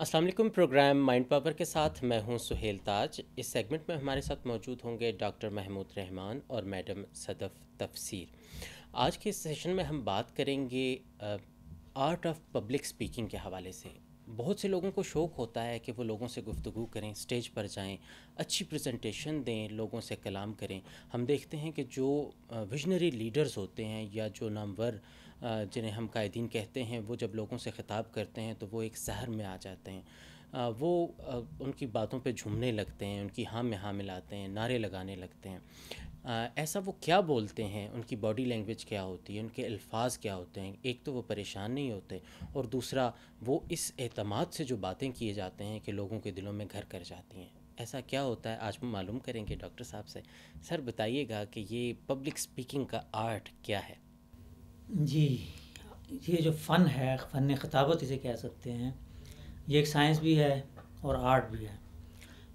السلام علیکم۔ Programme mind power کے ساتھ میں ہوں سہیل تاج۔ اس سیگمنٹ میں ہمارے ساتھ موجود ہوں گے ڈاکٹر محمود رحمان اور میڈم صدف تفسیر۔ آج کے اس سیشن میں ہم بات کریں گے آرٹ آف پبلک سپیکنگ کے حوالے سے۔ بہت سے لوگوں کو شوق ہوتا ہے کہ وہ لوگوں سے گفتگو کریں، اسٹیج پر جائیں، اچھی پریزنٹیشن دیں، لوگوں سے کلام کریں۔ ہم دیکھتے ہیں کہ جو ویژنری لیڈرز ہوتے ہیں یا جو نامور جنہیں ہم قائدین کہتے ہیں، وہ جب لوگوں سے خطاب کرتے ہیں تو وہ ایک زہر میں آ جاتے ہیں۔ وہ ان کی باتوں پہ جھومنے لگتے ہیں، ان کی ہاں میں ہاں ملاتے ہیں، نعرے لگانے لگتے ہیں۔ ایسا وہ کیا بولتے ہیں، ان کی باڈی لینگویج کیا ہوتی ہے، ان کے الفاظ کیا ہوتے ہیں؟ ایک تو وہ پریشان نہیں ہوتے، اور دوسرا وہ اس اعتماد سے جو باتیں کیے جاتے ہیں کہ لوگوں کے دلوں میں گھر کر جاتی ہیں۔ ایسا کیا ہوتا ہے، آج ہم معلوم کریں گے ڈاکٹر صاحب سے۔ سر بتائیے گا کہ یہ پبلک سپیکنگ کا آرٹ کیا ہے؟ جی، یہ جو فن ہے، فن خطابت اسے کہہ سکتے ہیں، یہ ایک سائنس بھی ہے اور آرٹ بھی ہے۔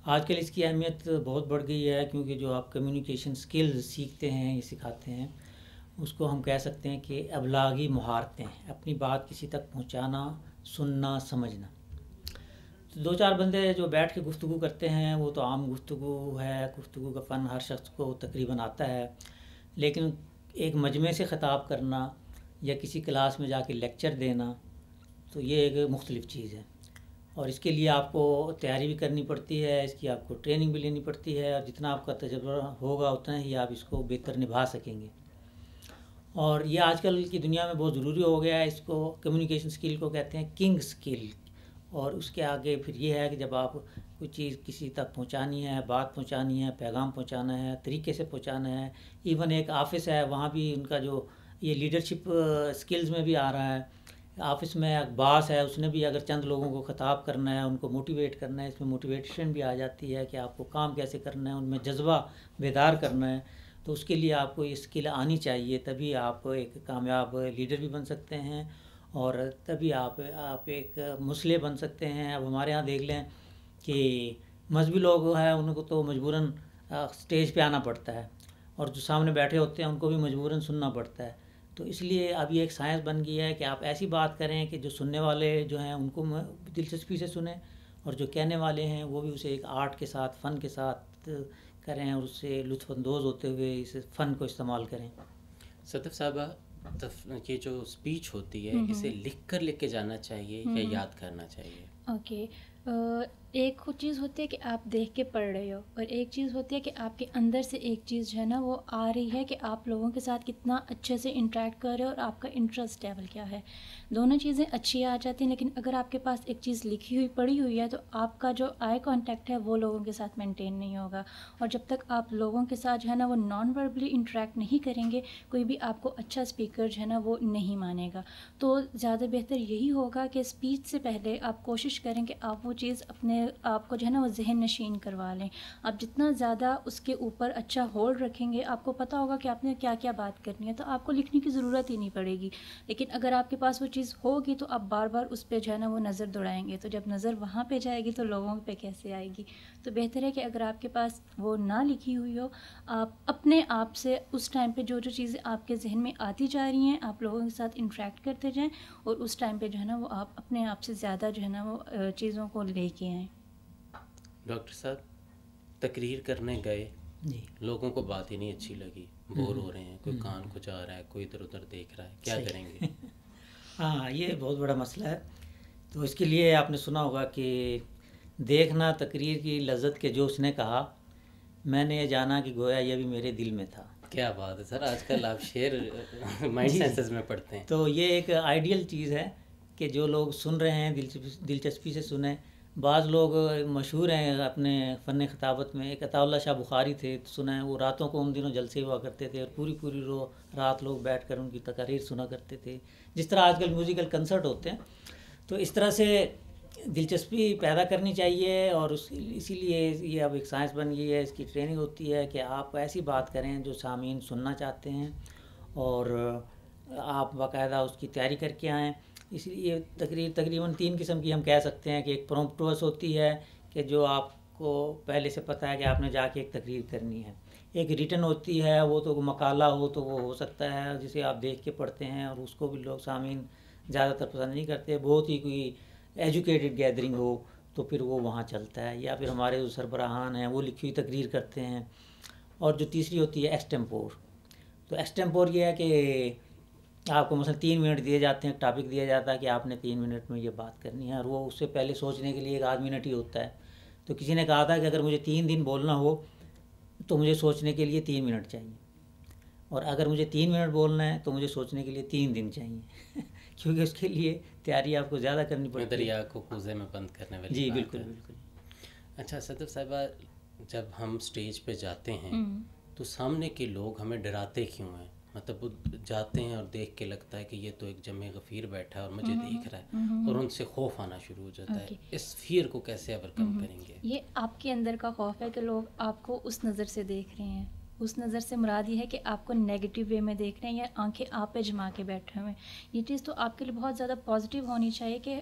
آج کل اس کی اہمیت بہت بڑھ گئی ہے، کیونکہ جو آپ کمیونیکیشن سکلز سیکھتے ہیں یا سکھاتے ہیں، اس کو ہم کہہ سکتے ہیں کہ ابلاغی مہارتیں، اپنی بات کسی تک پہنچانا، سننا، سمجھنا۔ تو دو چار بندے جو بیٹھ کے گفتگو کرتے ہیں وہ تو عام گفتگو ہے، گفتگو کا فن ہر شخص کو تقریباً آتا ہے، لیکن ایک مجمع سے خطاب کرنا یا کسی کلاس میں جا کے لیکچر دینا، تو یہ ایک مختلف چیز ہے، اور اس کے لیے آپ کو تیاری بھی کرنی پڑتی ہے، اس کی آپ کو ٹریننگ بھی لینی پڑتی ہے، اور جتنا آپ کا تجربہ ہوگا اتنا ہی آپ اس کو بہتر نبھا سکیں گے۔ اور یہ آج کل کی دنیا میں بہت ضروری ہو گیا ہے۔ اس کو کمیونیکیشن سکل کو کہتے ہیں کنگ سکل، اور اس کے آگے پھر یہ ہے کہ جب آپ کوئی چیز کسی تک پہنچانی ہے، بات پہنچانی ہے، پیغام پہنچانا ہے، طریقے سے پہنچانا ہے۔ ایون ایک آفس ہے، وہاں بھی ان کا جو یہ لیڈرشپ سکلز میں بھی آ رہا ہے۔ آفس میں ایک باس ہے، اس نے بھی اگر چند لوگوں کو خطاب کرنا ہے، ان کو موٹیویٹ کرنا ہے، اس میں موٹیویشن بھی آ جاتی ہے کہ آپ کو کام کیسے کرنا ہے، ان میں جذبہ بیدار کرنا ہے، تو اس کے لیے آپ کو یہ اسکل آنی چاہیے، تبھی آپ ایک کامیاب لیڈر بھی بن سکتے ہیں، اور تبھی آپ ایک مسلح بن سکتے ہیں۔ اب ہمارے ہاں دیکھ لیں کہ مذہبی لوگ ہیں، ان کو تو مجبوراً اسٹیج پہ آنا پڑتا ہے، اور جو سامنے بیٹھے ہوتے ہیں ان کو بھی مجبوراً سننا پڑتا ہے۔ تو اس لیے اب یہ ایک سائنس بن گئی ہے کہ آپ ایسی بات کریں کہ جو سننے والے جو ہیں ان کو دلچسپی سے سنیں، اور جو کہنے والے ہیں وہ بھی اسے ایک آرٹ کے ساتھ، فن کے ساتھ کریں، اور اس سے لطف اندوز ہوتے ہوئے اس فن کو استعمال کریں۔ صدف صاحبہ، یہ جو اسپیچ ہوتی ہے اسے لکھ کے جانا چاہیے یا یاد کرنا چاہیے؟ اوکے، ایک چیز ہوتی ہے کہ آپ دیکھ کے پڑھ رہے ہو، اور ایک چیز ہوتی ہے کہ آپ کے اندر سے ایک چیز جو ہے نا وہ آ رہی ہے کہ آپ لوگوں کے ساتھ کتنا اچھے سے انٹریکٹ کر رہے ہو، اور آپ کا انٹرسٹ لیول کیا ہے۔ دونوں چیزیں اچھی آ جاتی ہیں، لیکن اگر آپ کے پاس ایک چیز لکھی ہوئی پڑھی ہوئی ہے تو آپ کا جو آئی کانٹیکٹ ہے وہ لوگوں کے ساتھ مینٹین نہیں ہوگا، اور جب تک آپ لوگوں کے ساتھ جو ہے نا وہ نان وربلی انٹریکٹ نہیں کریں گے، کوئی بھی آپ کو اچھا اسپیکر جو ہے نا وہ نہیں مانے گا۔ تو زیادہ بہتر یہی ہوگا کہ اسپیچ سے پہلے آپ کوشش کریں کہ آپ وہ چیز اپنے آپ کو جو ہے نا وہ ذہن نشین کروا لیں۔ آپ جتنا زیادہ اس کے اوپر اچھا ہولڈ رکھیں گے، آپ کو پتہ ہوگا کہ آپ نے کیا کیا بات کرنی ہے، تو آپ کو لکھنے کی ضرورت ہی نہیں پڑے گی۔ لیکن اگر آپ کے پاس وہ چیز ہوگی تو آپ بار بار اس پہ جو ہے نا وہ نظر دوڑائیں گے، تو جب نظر وہاں پہ جائے گی تو لوگوں پہ کیسے آئے گی؟ تو بہتر ہے کہ اگر آپ کے پاس وہ نہ لکھی ہوئی ہو، آپ اپنے آپ سے اس ٹائم پہ جو چیزیں آپ کے ذہن میں آتی جا رہی ہیں، آپ لوگوں کے ساتھ انٹریکٹ کرتے جائیں، اور اس ٹائم پہ جو ہے نا وہ آپ اپنے آپ سے زیادہ جو ہے نا وہ چیزوں کو لے کے آئیں۔ ڈاکٹر صاحب، تقریر کرنے گئے، جی، لوگوں کو بات ہی نہیں اچھی لگی، بور ہو رہے ہیں، کوئی کان کو جا رہا ہے، کوئی ادھر ادھر دیکھ رہا ہے، کیا کریں گے؟ ہاں، یہ بہت بڑا مسئلہ ہے۔ تو اس کے لیے آپ نے سنا ہوگا کہ دیکھنا تقریر کی لذت کے جو اس نے کہا، میں نے یہ جانا کہ گویا یہ بھی میرے دل میں تھا۔ کیا بات ہے سر، آج کل آپ شعر مائنڈ سینسز میں پڑھتے ہیں۔ تو یہ ایک آئیڈیل چیز ہے کہ جو لوگ سن رہے ہیں دلچسپی سے سنیں۔ بعض لوگ مشہور ہیں اپنے فن خطابت میں، ایک عطا اللہ شاہ بخاری تھے، سنیں وہ راتوں کو ان دنوں جلسے ہوا کرتے تھے، اور پوری رات لوگ بیٹھ کر ان کی تقاریر سنا کرتے تھے، جس طرح آج کل میوزیکل کنسرٹ ہوتے ہیں۔ تو اس طرح سے دلچسپی پیدا کرنی چاہیے، اور اسی لیے یہ اب ایک سائنس بن گئی ہے، اس کی ٹریننگ ہوتی ہے کہ آپ ایسی بات کریں جو سامعین سننا چاہتے ہیں، اور آپ باقاعدہ اس کی تیاری کر کے آئیں۔ اس لیے تقریباً 3 قسم کی ہم کہہ سکتے ہیں کہ ایک پرومپٹوس ہوتی ہے کہ جو آپ کو پہلے سے پتہ ہے کہ آپ نے جا کے ایک تقریر کرنی ہے۔ ایک ریٹن ہوتی ہے، وہ تو مقالہ ہو تو وہ ہو سکتا ہے جسے آپ دیکھ کے پڑھتے ہیں، اور اس کو بھی لوگ سامعین زیادہ تر پسند نہیں کرتے، بہت ہی کوئی ایجوکیٹڈ گیدرنگ ہو تو پھر وہ وہاں چلتا ہے، یا پھر ہمارے جو سربراہان ہیں وہ لکھی ہوئی تقریر کرتے ہیں. اور جو تیسری ہوتی ہے ایکسٹمپور. تو ایکسٹمپور یہ ہے کہ آپ کو مثلا 3 منٹ دیے جاتے ہیں، ایک ٹاپک دیا جاتا ہے کہ آپ نے 3 منٹ میں یہ بات کرنی ہے، اور وہ اس سے پہلے سوچنے کے لیے 1 منٹ ہی ہوتا ہے. تو کسی نے کہا تھا کہ اگر مجھے 3 دن بولنا ہو تو مجھے سوچنے کے لیے 3 منٹ چاہیے، اور اگر مجھے 3 منٹ بولنا ہے تو مجھے سوچنے کے لیے 3 دن چاہیے کیونکہ اس کے لیے تیاری آپ کو زیادہ کرنی پڑتی ہے. دریا کو کوزے میں بند کرنے والی جی بات بالکل ہے. بالکل. اچھا صدف صاحبہ، جب ہم سٹیج پہ جاتے ہیں تو سامنے کے لوگ ہمیں ڈراتے کیوں ہیں؟ مطلب وہ جاتے ہیں اور دیکھ کے لگتا ہے کہ یہ تو ایک جمع غفیر بیٹھا ہے اور مجھے دیکھ رہا ہے، اور ان سے خوف آنا شروع ہو جاتا ہے. اس فیئر کو کیسے اوورکم کریں گے؟ یہ آپ کے اندر کا خوف ہے کہ لوگ آپ کو اس نظر سے دیکھ رہے ہیں. اس نظر سے مراد یہ ہے کہ آپ کو نیگیٹو وے میں دیکھ رہے ہیں یا آنکھیں آپ پہ جما کے بیٹھے ہوئے ہیں. یہ چیز تو آپ کے لیے بہت زیادہ پازیٹیو ہونی چاہیے کہ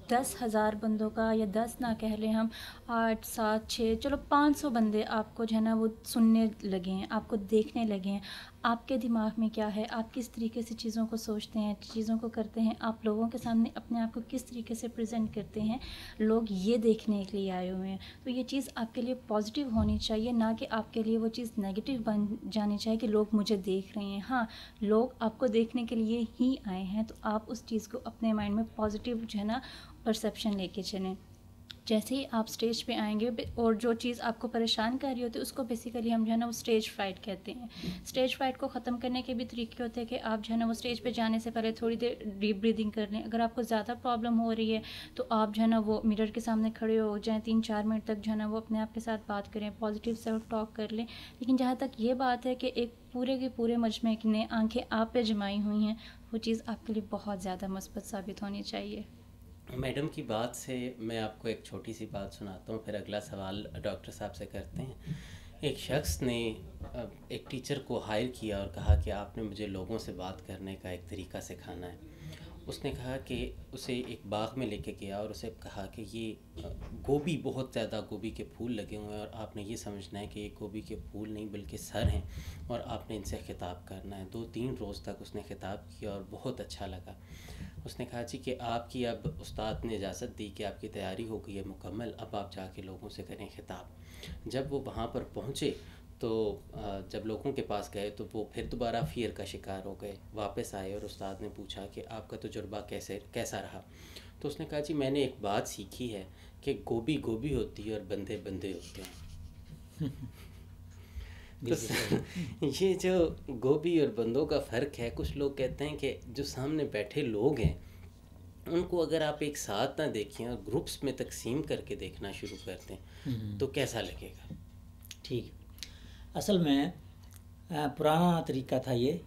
10,000 بندوں کا، یا 10 نہ کہہ لیں ہم، 8 7 6 چلو 500 بندے آپ کو جو ہے نا وہ سننے لگے ہیں، آپ کو دیکھنے لگے ہیں. آپ کے دماغ میں کیا ہے، آپ کس طریقے سے چیزوں کو سوچتے ہیں، چیزوں کو کرتے ہیں، آپ لوگوں کے سامنے اپنے آپ کو کس طریقے سے پریزنٹ کرتے ہیں، لوگ یہ دیکھنے کے لیے آئے ہوئے ہیں. تو یہ چیز آپ کے لیے پازیٹیو ہونی چاہیے، نہ کہ آپ کے لیے وہ چیز نیگیٹو بن جانی چاہیے کہ لوگ مجھے دیکھ رہے ہیں. ہاں، لوگ آپ کو دیکھنے کے لیے ہی آئے ہیں، تو آپ اس چیز کو اپنے مائنڈ میں پازیٹیو جو ہے نا پرسیپشن لے کے چلیں. جیسے ہی آپ اسٹیج پہ آئیں گے اور جو چیز آپ کو پریشان کر رہی ہوتی ہے اس کو بیسیکلی ہم جو ہے نا وہ اسٹیج فرائٹ کہتے ہیں. اسٹیج فرائٹ کو ختم کرنے کے بھی طریقے ہوتے ہیں کہ آپ جو ہے نا وہ اسٹیج پہ جانے سے پہلے تھوڑی دیر ڈیپ بریدنگ کر لیں. اگر آپ کو زیادہ پرابلم ہو رہی ہے تو آپ جو ہے نا وہ میرر کے سامنے کھڑے ہو جائیں، 3-4 منٹ تک جو ہے نا وہ اپنے آپ کے ساتھ بات کریں، پازیٹیو سیلف ٹاک کر لیں. لیکن جہاں تک یہ بات ہے کہ ایک پورے کے پورے مجمع نے آنکھیں آپ پہ جمائی ہوئی ہیں، وہ چیز آپ کے لیے بہت زیادہ مثبت ثابت ہونی چاہیے. میڈم کی بات سے میں آپ کو ایک چھوٹی سی بات سناتا ہوں، پھر اگلا سوال ڈاکٹر صاحب سے کرتے ہیں. ایک شخص نے ایک ٹیچر کو ہائر کیا اور کہا کہ آپ نے مجھے لوگوں سے بات کرنے کا ایک طریقہ سکھانا ہے. اس نے کہا کہ اسے ایک باغ میں لے کے گیا اور اسے کہا کہ یہ گوبھی، بہت زیادہ گوبھی کے پھول لگے ہوئے ہیں، اور آپ نے یہ سمجھنا ہے کہ یہ گوبھی کے پھول نہیں بلکہ سر ہیں، اور آپ نے ان سے خطاب کرنا ہے. 2-3 روز تک اس نے خطاب کیا اور بہت اچھا لگا. اس نے کہا جی کہ آپ کی اب استاد نے اجازت دی کہ آپ کی تیاری ہو گئی ہے مکمل، اب آپ جا کے لوگوں سے کریں خطاب. جب وہ وہاں پر پہنچے تو جب لوگوں کے پاس گئے تو وہ پھر دوبارہ فیئر کا شکار ہو گئے. واپس آئے اور استاد نے پوچھا کہ آپ کا تجربہ کیسا رہا؟ تو اس نے کہا جی میں نے ایک بات سیکھی ہے کہ گوبھی گوبھی ہوتی ہے اور بندے بندے ہوتے ہیں. تو یہ جو گوبھی اور بندوں کا فرق ہے، کچھ لوگ کہتے ہیں کہ جو سامنے بیٹھے لوگ ہیں ان کو اگر آپ ایک ساتھ نہ دیکھیں اور گروپس میں تقسیم کر کے دیکھنا شروع کر دیں تو کیسا لگے گا؟ ٹھیک. اصل میں پرانا طریقہ تھا یہ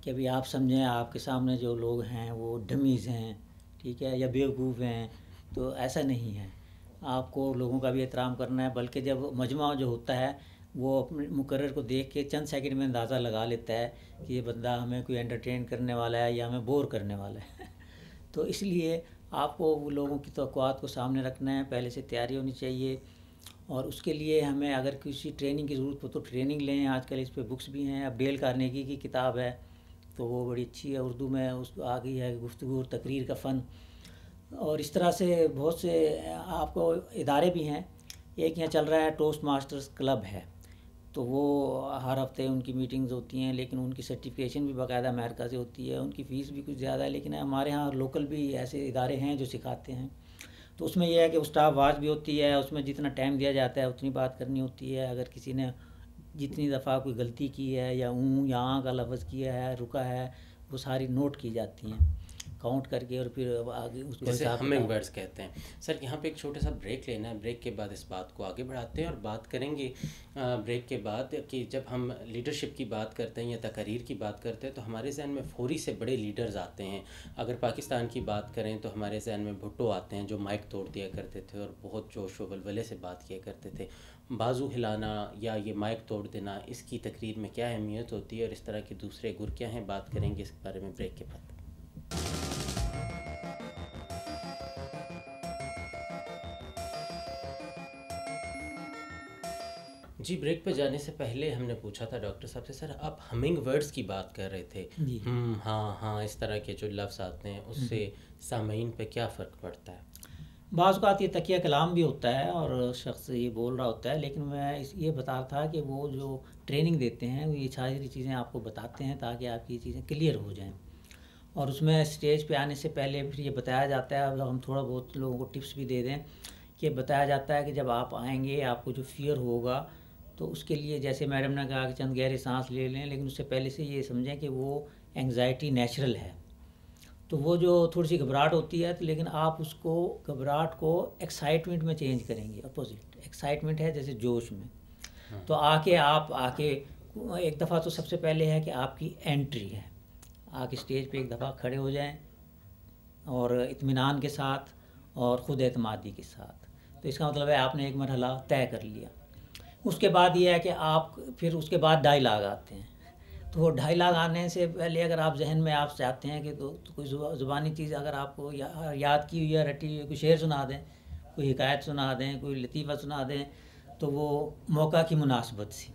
کہ ابھی آپ سمجھیں آپ کے سامنے جو لوگ ہیں وہ ڈمیز ہیں، ٹھیک ہے، یا بیوقوف ہیں. تو ایسا نہیں ہے، آپ کو لوگوں کا بھی احترام کرنا ہے. بلکہ جب مجمع جو ہوتا ہے وہ اپنے مقرر کو دیکھ کے چند سیکنڈ میں اندازہ لگا لیتا ہے کہ یہ بندہ ہمیں کوئی انٹرٹین کرنے والا ہے یا ہمیں بور کرنے والا ہے. تو اس لیے آپ کو وہ لوگوں کی توقعات کو سامنے رکھنا ہے، پہلے سے تیاری ہونی چاہیے. اور اس کے لیے ہمیں اگر کسی ٹریننگ کی ضرورت ہو تو ٹریننگ لیں. آج کل اس پہ بکس بھی ہیں. اب ڈیل کارنیگی کی کتاب ہے تو وہ بڑی اچھی ہے، اردو میں اس آ گئی ہے، گفتگو اور تقریر کا فن. اور اس طرح سے بہت سے آپ کو ادارے بھی ہیں. ایک یہاں چل رہا ہے ٹوسٹ ماسٹرز کلب ہے، تو وہ ہر ہفتے ان کی میٹنگز ہوتی ہیں، لیکن ان کی سرٹیفکیشن بھی باقاعدہ امریکہ سے ہوتی ہے. ان کی فیس بھی کچھ زیادہ ہے، لیکن ہمارے ہاں لوکل بھی ایسے ادارے ہیں جو سکھاتے ہیں. تو اس میں یہ ہے کہ اسٹاف واچ بھی ہوتی ہے، اس میں جتنا ٹائم دیا جاتا ہے اتنی بات کرنی ہوتی ہے. اگر کسی نے جتنی دفعہ کوئی غلطی کی ہے یا یا آں کا لفظ کیا ہے، رکا ہے، وہ ساری نوٹ کی جاتی ہیں کاؤنٹ کر کے، اور پھر آگے اس کو جیسے ہمنگ برڈز کہتے ہیں. سر یہاں پہ ایک چھوٹا سا بریک لینا ہے، بریک کے بعد اس بات کو آگے بڑھاتے ہیں اور بات کریں گے بریک کے بعد کہ جب ہم لیڈرشپ کی بات کرتے ہیں یا تقاریر کی بات کرتے ہیں تو ہمارے ذہن میں فوری سے بڑے لیڈرز آتے ہیں. اگر پاکستان کی بات کریں تو ہمارے ذہن میں بھٹو آتے ہیں جو مائک توڑ دیا کرتے تھے اور بہت جوش و ولولے سے بات کیا کرتے تھے. بازو ہلانا یا یہ مائک توڑ دینا، اس کی تقریر میں کیا اہمیت ہوتی ہے اور اس طرح کے دوسرے گر کیا ہیں، بات کریں گے اس بارے میں بریک کے بعد. جی بریک پہ جانے سے پہلے ہم نے پوچھا تھا ڈاکٹر صاحب سے، سر آپ ہمنگ ورڈز کی بات کر رہے تھے، ہاں ہاں اس طرح کے جو لفظ آتے ہیں اس سے سامعین پہ کیا فرق پڑتا ہے؟ بعض اوقات یہ تکیہ کلام بھی ہوتا ہے اور شخص یہ بول رہا ہوتا ہے، لیکن میں یہ بتا رہا تھا کہ وہ جو ٹریننگ دیتے ہیں وہ یہ ساری چیزیں آپ کو بتاتے ہیں تاکہ آپ کی چیزیں کلیئر ہو جائیں، اور اس میں اسٹیج پہ آنے سے پہلے پھر یہ بتایا جاتا ہے، اب ہم تھوڑا بہت لوگوں کو ٹپس بھی دے دیں کہ بتایا جاتا ہے کہ جب آپ آئیں گے آپ کو جو فیئر ہوگا تو اس کے لیے جیسے میڈم نے کہا کہ چند گہرے سانس لے لیں، لیکن اس سے پہلے سے یہ سمجھیں کہ وہ انگزائٹی نیچرل ہے، تو وہ جو تھوڑی سی گھبراہٹ ہوتی ہے تو لیکن آپ اس کو گھبراہٹ کو ایکسائٹمنٹ میں چینج کریں گے، اپوزٹ ایکسائٹمنٹ ہے جیسے جوش میں، تو آپ آ کے ایک دفعہ تو سب سے پہلے ہے کہ آپ کی انٹری ہے، آ کے اسٹیج پہ ایک دفعہ کھڑے ہو جائیں اور اطمینان کے ساتھ اور خود اعتمادی کے ساتھ، تو اس کا مطلب ہے آپ نے ایک مرحلہ طے کر لیا۔ اس کے بعد یہ ہے کہ آپ پھر اس کے بعد ڈائلاگ آتے ہیں، تو وہ ڈائلاگ آنے سے پہلے اگر آپ ذہن میں آپ چاہتے ہیں کہ تو کوئی زبانی چیز اگر آپ کو یاد کی ہوئی ہے رٹی ہوئی، کوئی شعر سنا دیں، کوئی حکایت سنا دیں، کوئی لطیفہ سنا دیں، تو وہ موقع کی مناسبت سے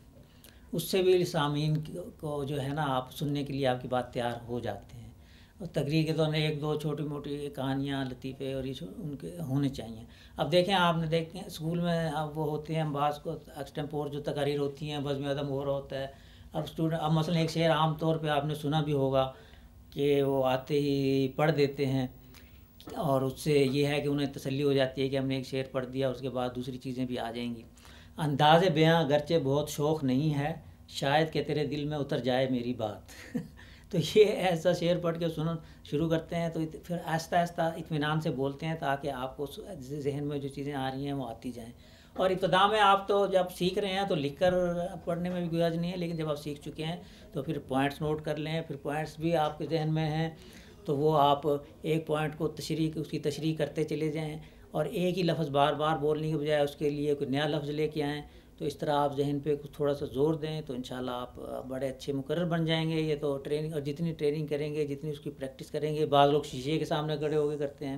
اس سے بھی سامعین کو جو ہے نا آپ سننے کے لیے آپ کی بات تیار ہو جاتے ہیں، اور تقریر کے دوران ایک دو چھوٹی موٹی کہانیاں لطیفے اور یہ ان کے ہونے چاہیے۔ اب دیکھیں آپ نے دیکھیں اسکول میں اب وہ ہوتے ہیں بعض کو ایکسٹمپور جو تقاریر ہوتی ہیں بزم عدم ہو رہا ہوتا ہے، اب اسٹوڈنٹ اب مثلا ایک شعر عام طور پہ آپ نے سنا بھی ہوگا کہ وہ آتے ہی پڑھ دیتے ہیں، اور اس سے یہ ہے کہ انہیں تسلی ہو جاتی ہے کہ ہم نے ایک شعر پڑھ دیا، اس کے بعد دوسری چیزیں بھی آ جائیں گی۔ انداز بیاں گرچہ بہت شوق نہیں ہے، شاید کہ تیرے دل میں اتر جائے میری بات تو یہ ایسا شعر پڑھ کے سننا شروع کرتے ہیں تو پھر آہستہ آہستہ اطمینان سے بولتے ہیں تاکہ آپ کو ذہن میں جو چیزیں آ رہی ہیں وہ آتی جائیں، اور ابتدا میں آپ تو جب سیکھ رہے ہیں تو لکھ کر پڑھنے میں بھی کوئی حرج نہیں ہے، لیکن جب آپ سیکھ چکے ہیں تو پھر پوائنٹس نوٹ کر لیں، پھر پوائنٹس بھی آپ کے ذہن میں ہیں تو وہ آپ ایک پوائنٹ کو اس کی تشریح کرتے چلے جائیں، اور ایک ہی لفظ بار بار بولنے کے بجائے اس کے لیے کوئی نیا لفظ لے کے آئیں، تو اس طرح آپ ذہن پہ تھوڑا سا زور دیں تو انشاءاللہ آپ بڑے اچھے مقرر بن جائیں گے۔ یہ تو ٹریننگ، اور جتنی ٹریننگ کریں گے جتنی اس کی پریکٹس کریں گے، بعض لوگ شیشے کے سامنے کھڑے ہو کے کرتے ہیں۔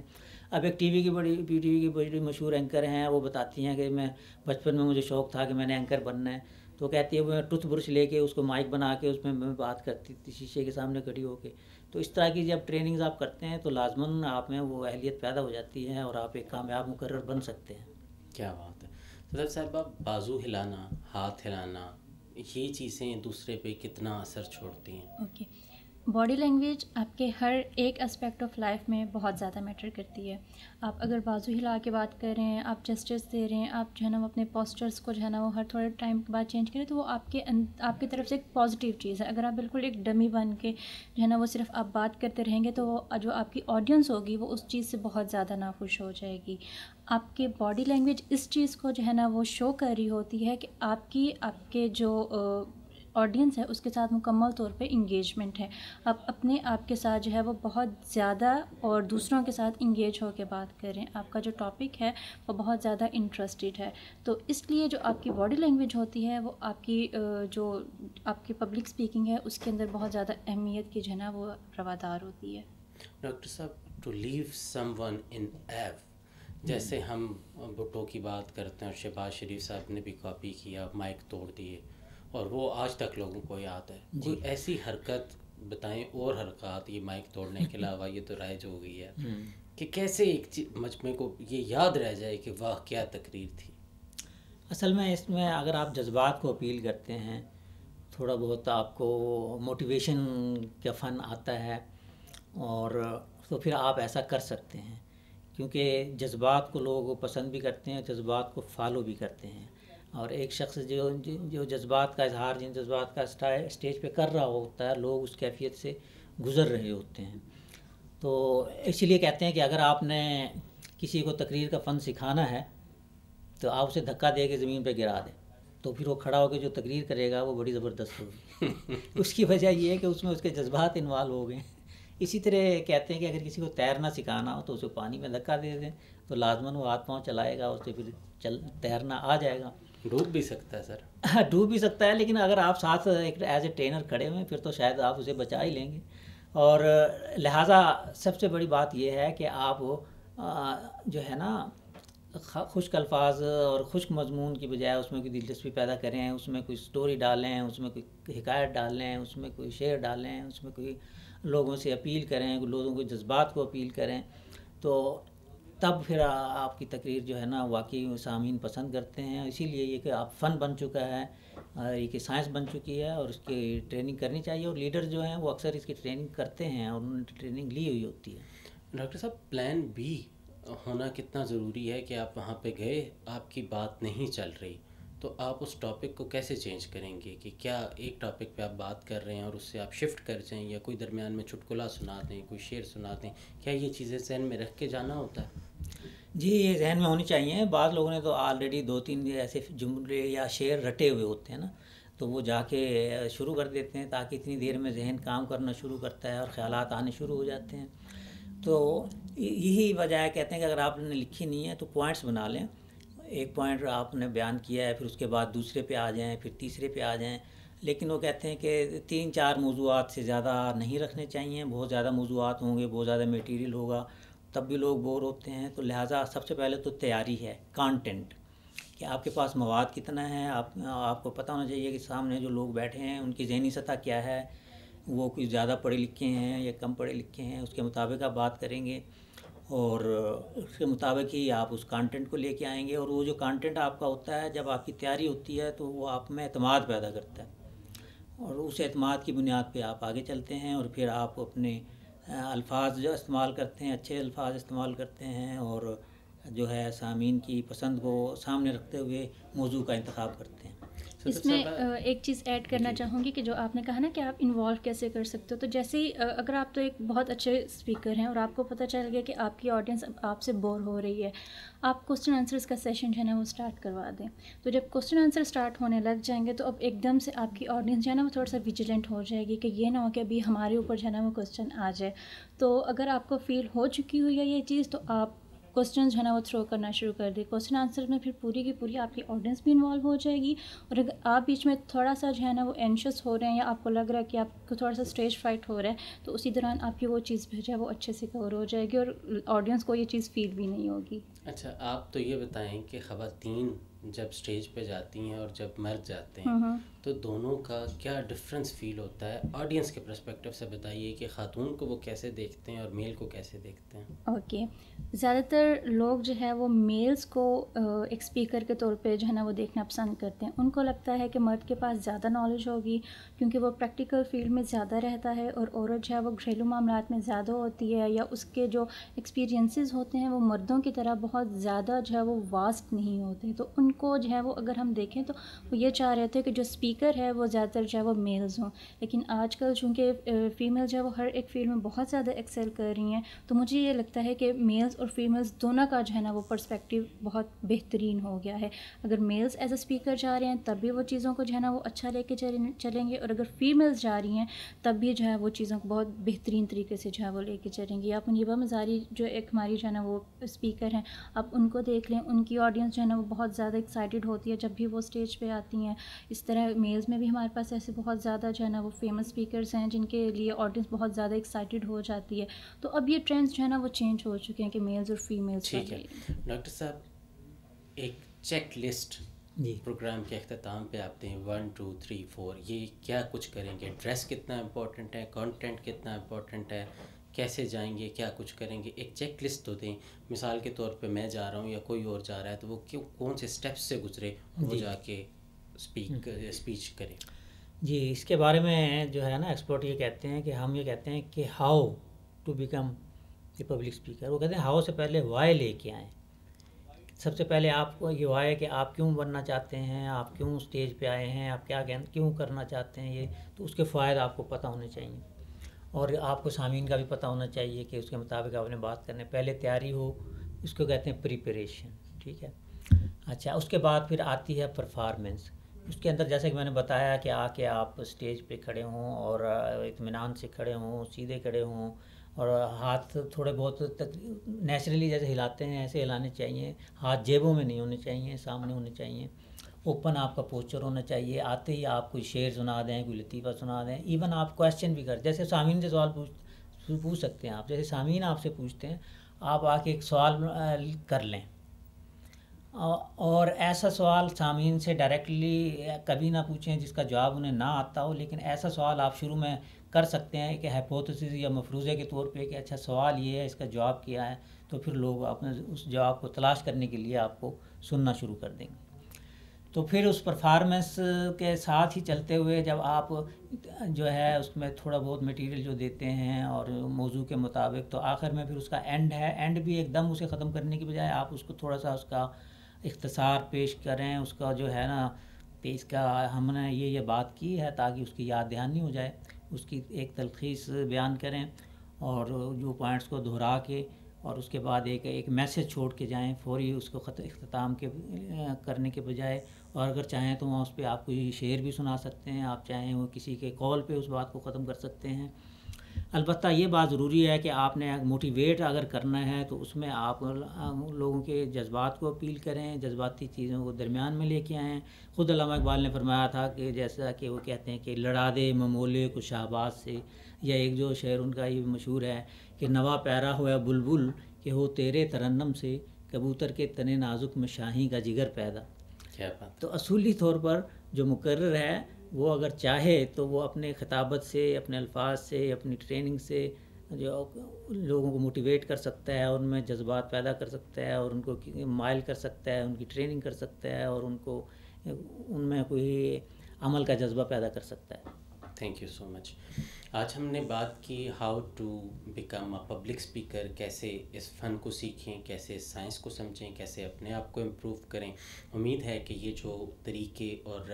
اب ایک ٹی وی کی بڑی مشہور اینکر ہیں، وہ بتاتی ہیں کہ میں بچپن میں مجھے شوق تھا کہ میں نے اینکر بننا ہے، تو کہتی ہے وہ ٹوتھ برش لے کے اس کو مائک بنا کے اس میں بات کرتی تھی شیشے کے سامنے کھڑی ہو کے، تو اس طرح کی جب ٹریننگز آپ کرتے ہیں تو لازماً آپ میں وہ اہلیت پیدا ہو جاتی ہے اور آپ ایک کامیاب مقرر بن سکتے ہیں۔ کیا بات ہے صدف صاحبہ، بازو ہلانا، ہاتھ ہلانا، یہ چیزیں دوسرے پہ کتنا اثر چھوڑتی ہیں؟ اوکے، باڈی لینگویج آپ کے ہر ایک اسپیکٹ آف لائف میں بہت زیادہ میٹر کرتی ہے۔ آپ اگر بازو ہلا کے بات کر رہے ہیں، آپ جسچرس دے رہے ہیں، آپ جو ہے نا وہ اپنے پوسچرس کو جو ہے نا وہ ہر تھوڑے ٹائم کے بعد چینج کریں، تو وہ آپ کی طرف سے ایک پازیٹیو چیز ہے۔ اگر آپ بالکل ایک ڈمی بن کے جو ہے نا وہ صرف آپ بات کرتے رہیں گے تو وہ جو آپ کی آڈینس ہوگی وہ اس چیز سے بہت زیادہ ناخوش ہو جائے گی۔ آپ کے باڈی لینگویج اس چیز کو جو ہے نا وہ شو کر رہی ہوتی ہے کہ آپ کے جو آڈینس ہے اس کے ساتھ مکمل طور پہ انگیجمنٹ ہے، آپ اپنے آپ کے ساتھ جو ہے وہ بہت زیادہ اور دوسروں کے ساتھ انگیج ہو کے بات کریں، آپ کا جو ٹاپک ہے وہ بہت زیادہ انٹرسٹڈ ہے، تو اس لیے جو آپ کی باڈی لینگویج ہوتی ہے وہ آپ کی جو آپ کی پبلک سپیکنگ ہے اس کے اندر بہت زیادہ اہمیت کی جو ہے نا وہ روادار ہوتی ہے۔ ڈاکٹر صاحب، ٹو لیو سم ون ان ایو، جیسے ہم بھٹو کی بات کرتے ہیں اور شہباز شریف صاحب نے بھی کاپی کیا، مائک توڑ دیے، اور وہ آج تک لوگوں کو یاد ہے، کوئی ایسی حرکت بتائیں اور حرکات یہ مائک توڑنے کے علاوہ یہ تو رائج ہو گئی ہے کہ کیسے ایک مجمع کو یہ یاد رہ جائے کہ واہ کیا تقریر تھی؟ اصل میں اس میں اگر آپ جذبات کو اپیل کرتے ہیں، تھوڑا بہت آپ کو موٹیویشن کا فن آتا ہے، اور تو پھر آپ ایسا کر سکتے ہیں، کیونکہ جذبات کو لوگ پسند بھی کرتے ہیں، جذبات کو فالو بھی کرتے ہیں، اور ایک شخص جو جذبات کا اظہار جن جذبات کا اسٹیج پہ کر رہا ہوتا ہے، لوگ اس کیفیت سے گزر رہے ہوتے ہیں، تو اسی لیے کہتے ہیں کہ اگر آپ نے کسی کو تقریر کا فن سکھانا ہے تو آپ اسے دھکا دے کے زمین پہ گرا دیں، تو پھر وہ کھڑا ہو کے جو تقریر کرے گا وہ بڑی زبردست ہوگی اس کی وجہ یہ ہے کہ اس میں اس کے جذبات انوالو ہو گئے۔ اسی طرح کہتے ہیں کہ اگر کسی کو تیرنا سکھانا ہو تو اسے پانی میں دھکا دے دیں تو لازماً وہ ہاتھ پاؤں چلائے گا، اس سے پھر تیرنا آ جائے گا۔ ڈوب بھی سکتا ہے سر، ڈوب بھی سکتا ہے، لیکن اگر آپ ساتھ ایک ایز اے ٹرینر کھڑے ہوئے پھر تو شاید آپ اسے بچا ہی لیں گے، اور لہٰذا سب سے بڑی بات یہ ہے کہ آپ جو ہے نا خشک الفاظ اور خشک مضمون کی بجائے اس میں کوئی دلچسپی پیدا کریں، اس میں کوئی سٹوری ڈالیں، اس میں کوئی حکایت ڈالیں، اس میں کوئی شعر ڈالیں، اس میں کوئی لوگوں سے اپیل کریں، لوگوں کے جذبات کو اپیل کریں، تو تب پھر آپ کی تقریر جو ہے نا واقعی سامعین پسند کرتے ہیں. اسی لیے یہ کہ آپ فن بن چکا ہے، یہ کہ سائنس بن چکی ہے اور اس کی ٹریننگ کرنی چاہیے. اور لیڈر جو ہیں وہ اکثر اس کی ٹریننگ کرتے ہیں اور انہوں نے ٹریننگ لی ہوئی ہوتی ہے. ڈاکٹر صاحب پلان بی ہونا کتنا ضروری ہے کہ آپ وہاں پہ گئے، آپ کی بات نہیں چل رہی تو آپ اس ٹاپک کو کیسے چینج کریں گے؟ کہ کیا ایک ٹاپک پہ آپ بات کر رہے ہیں اور اس سے آپ شفٹ کر جائیں، یا کوئی درمیان میں چٹکلا سنا دیں، کوئی شعر سنا دیں؟ کیا یہ چیزیں ذہن میں رکھ کے جانا ہوتا ہے؟ جی یہ ذہن میں ہونی چاہیے. بعض لوگوں نے تو آلریڈی 2-3 ایسے جملے یا شعر رٹے ہوئے ہوتے ہیں نا، تو وہ جا کے شروع کر دیتے ہیں تاکہ اتنی دیر میں ذہن کام کرنا شروع کرتا ہے اور خیالات آنے شروع ہو جاتے ہیں. تو یہی وجہ ہے، کہتے ہیں کہ اگر آپ نے لکھی نہیں ہے تو پوائنٹس بنا لیں. ایک پوائنٹ آپ نے بیان کیا ہے، پھر اس کے بعد دوسرے پہ آ جائیں، پھر تیسرے پہ آ جائیں. لیکن وہ کہتے ہیں کہ 3-4 موضوعات سے زیادہ نہیں رکھنے چاہیے. بہت زیادہ موضوعات ہوں گے، بہت زیادہ میٹیریل ہوگا، تب بھی لوگ بور ہوتے ہیں. تو لہٰذا سب سے پہلے تو تیاری ہے، کانٹینٹ، کہ آپ کے پاس مواد کتنا ہے. آپ کو پتہ ہونا چاہیے کہ سامنے جو لوگ بیٹھے ہیں ان کی ذہنی سطح کیا ہے، وہ کوئی زیادہ پڑھے لکھے ہیں یا کم پڑھے لکھے ہیں. اس کے مطابق آپ بات کریں گے اور اس کے مطابق ہی آپ اس کانٹینٹ کو لے کے آئیں گے. اور وہ جو کانٹینٹ آپ کا ہوتا ہے، جب آپ کی تیاری ہوتی ہے تو وہ آپ میں اعتماد پیدا کرتا ہے، اور اس اعتماد کی بنیاد پہ آپ آگے چلتے ہیں. اور پھر آپ اپنے الفاظ جو استعمال کرتے ہیں، اچھے الفاظ استعمال کرتے ہیں، اور جو ہے سامعین کی پسند کو سامنے رکھتے ہوئے موضوع کا انتخاب کرتے ہیں. اس میں ایک چیز ایڈ کرنا چاہوں گی کہ جو آپ نے کہا نا کہ آپ انوالو کیسے کر سکتے ہو، تو جیسے ہی اگر آپ تو ایک بہت اچھے اسپیکر ہیں اور آپ کو پتہ چل گیا کہ آپ کی آڈینس آپ سے بور ہو رہی ہے، آپ کوسچن آنسرس کا سیشن جو ہے نا وہ اسٹارٹ کروا دیں. تو جب کوسچن آنسر اسٹارٹ ہونے لگ جائیں گے تو اب ایک دم سے آپ کی آڈینس جو ہے نا وہ تھوڑا سا ویجیلنٹ ہو جائے گی کہ یہ نہ ہو کہ ابھی ہمارے اوپر جو ہے نا وہ کوسچن آ جائے. تو اگر آپ کو فیل ہو چکی ہوئی ہے یہ چیز، تو آپ کوسچن جو ہے نا وہ تھرو کرنا شروع کر دیں. کوسچن آنسر میں پھر پوری کی پوری آپ کی آڈینس بھی انوالو ہو جائے گی. اور اگر آپ بیچ میں تھوڑا سا جو ہے نا وہ اینشیس ہو رہے ہیں، یا آپ کو لگ رہا ہے کہ آپ کو تھوڑا سا اسٹیج فرائٹ ہو رہا ہے، تو اسی دوران آپ کی وہ چیز جو ہے وہ اچھے سے کور ہو جائے گی اور آڈینس کو یہ چیز فیل بھی نہیں ہوگی. اچھا آپ تو یہ بتائیں کہ خواتین جب اسٹیج پہ جاتی ہیں اور جب مرد جاتے ہیں تو دونوں کا کیا ڈفرینس فیل ہوتا ہے؟ آڈینس کے پرسپیکٹیو سے بتائیے کہ خاتون کو وہ کیسے دیکھتے ہیں اور میل کو کیسے دیکھتے ہیں. اوکے، زیادہ تر لوگ جو ہے وہ میلز کو ایک اسپیکر کے طور پہ جو ہے نا وہ دیکھنا پسند کرتے ہیں. ان کو لگتا ہے کہ مرد کے پاس زیادہ نالج ہوگی کیونکہ وہ پریکٹیکل فیلڈ میں زیادہ رہتا ہے، اور عورت جو ہے وہ گھریلو معاملات میں زیادہ ہوتی ہے، یا اس کے جو ایکسپیرینسز ہوتے ہیں وہ مردوں کی طرح بہت زیادہ جو ہے وہ واسٹ نہیں ہوتے. تو ان کو جو ہے وہ اگر ہم دیکھیں تو وہ یہ چاہ رہے تھے کہ جو اسپیکر ہے وہ زیادہ تر جو ہے وہ میلز ہوں. لیکن آج کل چونکہ فیمیل جو ہے وہ ہر ایک فیلڈ میں بہت زیادہ ایکسیل کر رہی ہیں، تو مجھے یہ لگتا ہے کہ میلز اور فیمیلز دونوں کا جو ہے نا وہ پرسپیکٹیو بہت بہترین ہو گیا ہے. اگر میلز ایز اے اسپیکر جا رہے ہیں تب بھی وہ چیزوں کو جو ہے نا وہ اچھا لے کے چلیں گے، اور اگر فیمیلز جا رہی ہیں تب بھی جو ہے وہ چیزوں کو بہت بہترین طریقے سے جو ہے وہ لے کے چلیں گی. آپ منیبہ مزاری جو ایک ہماری جو ہے نا وہ اسپیکر ہیں، آپ ان کو دیکھ لیں، ان کی آڈینس جو ہے نا وہ بہت زیادہ ایکسائٹیڈ ہوتی ہے جب بھی وہ اسٹیج پہ آتی ہیں. اس طرح میلز میں بھی ہمارے پاس ایسے بہت زیادہ جو ہے نا وہ فیمس اسپیکرز ہیں جن کے لیے آڈینس بہت زیادہ ایکسائٹیڈ ہو جاتی ہے. تو اب یہ ٹرینڈز جو ہے نا وہ چینج ہو چکے ہیں کہ میلز اور فیمیلز. ٹھیک ہے ڈاکٹر صاحب، ایک چیک لسٹ پروگرام کے اختتام پہ آپ دیں 1 2 3 4 یہ کیا کچھ کریں گے؟ ڈریس کتنا امپورٹنٹ ہے، کانٹینٹ کتنا امپورٹنٹ ہے، کیسے جائیں گے، کیا کچھ کریں گے؟ ایک چیک لسٹ تو دیں. مثال کے طور پہ میں جا رہا ہوں یا کوئی اور جا رہا ہے تو وہ کون سے سٹیپس سے گزرے وہ جا کے اسپیچ کرے. جی اس کے بارے میں جو ہے نا ایکسپرٹ یہ کہتے ہیں کہ ہم یہ کہتے ہیں کہ how to become a public speaker. وہ کہتے ہیں ہاؤ سے پہلے وائی لے کے آئیں. سب سے پہلے آپ کو یہ وائی ہے کہ آپ کیوں بننا چاہتے ہیں، آپ کیوں اسٹیج پہ آئے ہیں، آپ کیوں کرنا چاہتے ہیں. یہ تو اس کے فوائد آپ کو پتہ ہونے چاہیے، اور آپ کو سامعین کا بھی پتہ ہونا چاہیے کہ اس کے مطابق آپ نے بات کرنے. پہلے تیاری ہو، اس کو کہتے ہیں پریپریشن. ٹھیک ہے. اچھا اس کے بعد پھر آتی ہے پرفارمنس. اس کے اندر جیسے کہ میں نے بتایا کہ آ کے آپ اسٹیج پہ کھڑے ہوں اور اطمینان سے کھڑے ہوں، سیدھے کھڑے ہوں، اور ہاتھ تھوڑے بہت نیچرلی جیسے ہلاتے ہیں ایسے ہلانے چاہیے. ہاتھ جیبوں میں نہیں ہونے چاہیے، سامنے ہونے چاہیے. اوپن آپ کا پوسچر ہونا چاہیے. آتے ہی آپ کوئی شعر سنا دیں، کوئی لطیفہ سنا دیں. ایون آپ کویسچن بھی کر، جیسے سامعین سے سوال پوچھ سکتے ہیں آپ. جیسے سامعین آپ سے پوچھتے ہیں، آپ آ کے ایک سوال کر لیں، اور ایسا سوال سامعین سے ڈائریکٹلی کبھی نہ پوچھیں جس کا جواب انہیں نہ آتا ہو. لیکن ایسا سوال آپ شروع میں کر سکتے ہیں کہ ہائپوتھیسس یا مفروضے کے طور پہ کہ اچھا سوال یہ ہے، اس کا جواب کیا ہے، تو پھر لوگ اپنے اس جواب کو تلاش کرنے کے لیے آپ کو سننا شروع کر دیں گے۔ تو پھر اس پرفارمنس کے ساتھ ہی چلتے ہوئے جب آپ جو ہے اس میں تھوڑا بہت میٹیریل جو دیتے ہیں اور موضوع کے مطابق، تو آخر میں پھر اس کا اینڈ ہے، اینڈ بھی ایک دم اسے ختم کرنے کی بجائے آپ اس کو تھوڑا سا اس کا اختصار پیش کریں، اس کا جو ہے نا کہ اس کا ہم نے یہ بات کی ہے تاکہ اس کی یاد دہانی ہو جائے، اس کی ایک تلخیص بیان کریں اور جو پوائنٹس کو دہرا کے، اور اس کے بعد ایک میسج چھوڑ کے جائیں فوری اس کو اختتام کے کرنے کے بجائے۔ اور اگر چاہیں تو وہاں اس پہ آپ کوئی شعر بھی سنا سکتے ہیں، آپ چاہیں وہ کسی کے کال پہ اس بات کو ختم کر سکتے ہیں۔ البتہ یہ بات ضروری ہے کہ آپ نے موٹیویٹ اگر کرنا ہے تو اس میں آپ لوگوں کے جذبات کو اپیل کریں، جذباتی چیزوں کو درمیان میں لے کے آئیں۔ خود علامہ اقبال نے فرمایا تھا کہ جیسا کہ وہ کہتے ہیں کہ لڑا دے ممولے کو شہباز سے، یا ایک جو شعر ان کا یہ مشہور ہے کہ نوا پیرا ہوا بلبل کہ ہو تیرے ترنم سے، کبوتر کے تنے نازک میں شاہین کا جگر پیدا۔ کیا بات۔ تو اصولی طور پر جو مقرر ہے وہ اگر چاہے تو وہ اپنے خطابت سے، اپنے الفاظ سے، اپنی ٹریننگ سے جو لوگوں کو موٹیویٹ کر سکتا ہے، ان میں جذبات پیدا کر سکتا ہے اور ان کو مائل کر سکتا ہے، ان کی ٹریننگ کر سکتا ہے اور ان میں کوئی عمل کا جذبہ پیدا کر سکتا ہے۔ Thank you so much. آج ہم نے بات کی how to become a public speaker, کیسے اس فن کو سیکھیں، کیسے اس سائنس کو سمجھیں، کیسے اپنے آپ کو امپروو کریں۔ امید ہے کہ یہ جو طریقے اور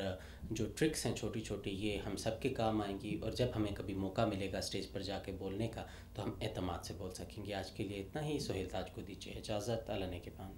جو ٹرکس ہیں چھوٹی چھوٹی، یہ ہم سب کے کام آئیں گی، اور جب ہمیں کبھی موقع ملے گا اسٹیج پر جا کے بولنے کا تو ہم اعتماد سے بول سکیں گے۔ آج کے لیے اتنا ہی۔ سہیل تاج کو دیجیے اجازت۔ اللہ نے کے پان۔